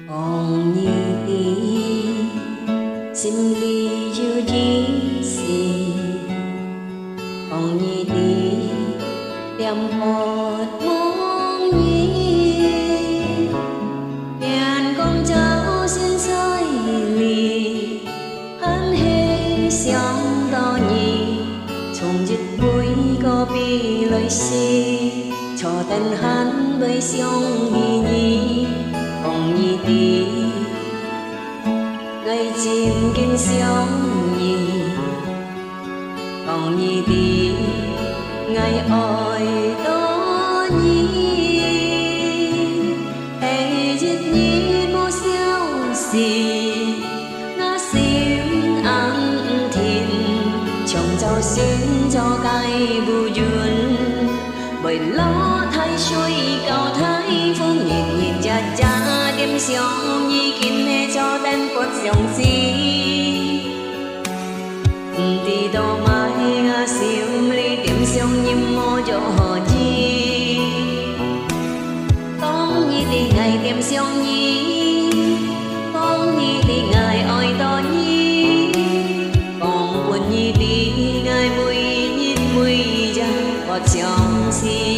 Ong nhi đi xin ly yêu dĩ si Ong nhi đi đem một mong nhi đèn con cháu xin soi lì hắn hê xiang đo nhi trong dịch bụi có bi lời si cho tên hắn bởi xiong nhi nhi Ong nhi đi ngày chim kinh xiong nhi Ong nhi đi ngày oi đó nhi hay giết nhi mô xiao xì ngã xiêm ăn thìn chồng cháu xin cho cái bù duyên bởi lo thay xuôi cao thái phương nhìn nhìn cha cha đêm xiong nhi kín nghe cho tên quất xiong xì đi đâu mai ngã xiêm ly đêm xiong nhi mô cho họ chi con nhi đi ngày đêm xiong nhi con nhi đi ngày oi to nhi con quân nhi đi ngày mùi nhìn mùi ra quất xiong xì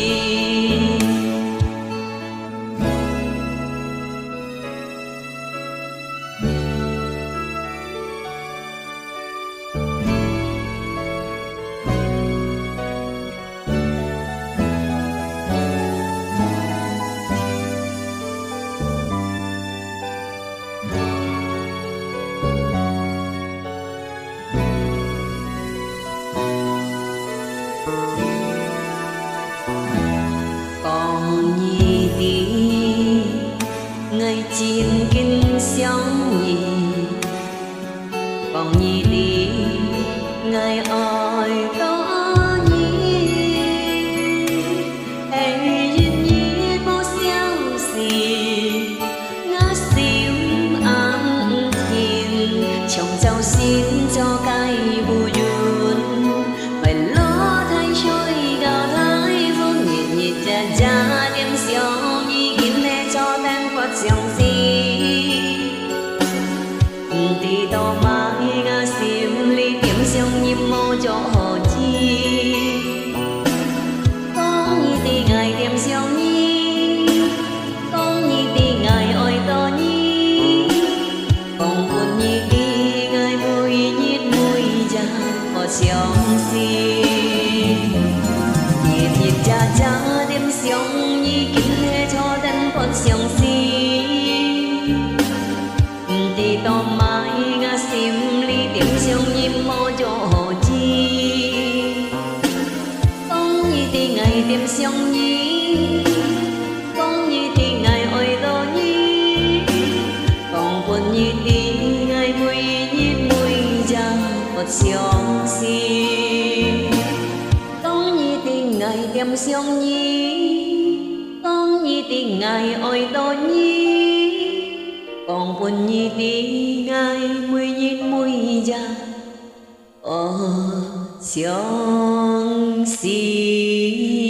ngày chim kinh xiong nhi Ong nhi đi ngày oi đó nhi hay duyên nhi bố xiao xì ngã xiêm ăn thìn chồng cháu xin cho cái bù duyên phải lo thay trôi gào thái phương nhiệt nhiệt cha cha đêm xiong nhi kín nghe cho tên quất xiong xì đi đâu mai ngã xiêm ly kiếm xiong nhi mô cho họ chi con nhi đi ngày đêm xiong nhi con nhi đi ngày oi to nhi con quân nhi đi ngày mùi nhít mùi ra họ xiong xì nhiệt nhiệt cha cha đêm xiong nhi kín nghe cho tên quất xiong xì đi đâu mai ngã xiêm ly đêm xiong nhi mô cho họ chi con nhi đi ngày đêm xiong nhi con nhi đi ngày oi đó nhi con quân nhi đi ngày mùi nhít mùi ra quất xiong xì con nhi đi ngày đêm xiong nhi con nhi đi ngày oi đó nhi con quân nhi đi ngày mùi nhít mùi ra xiong xì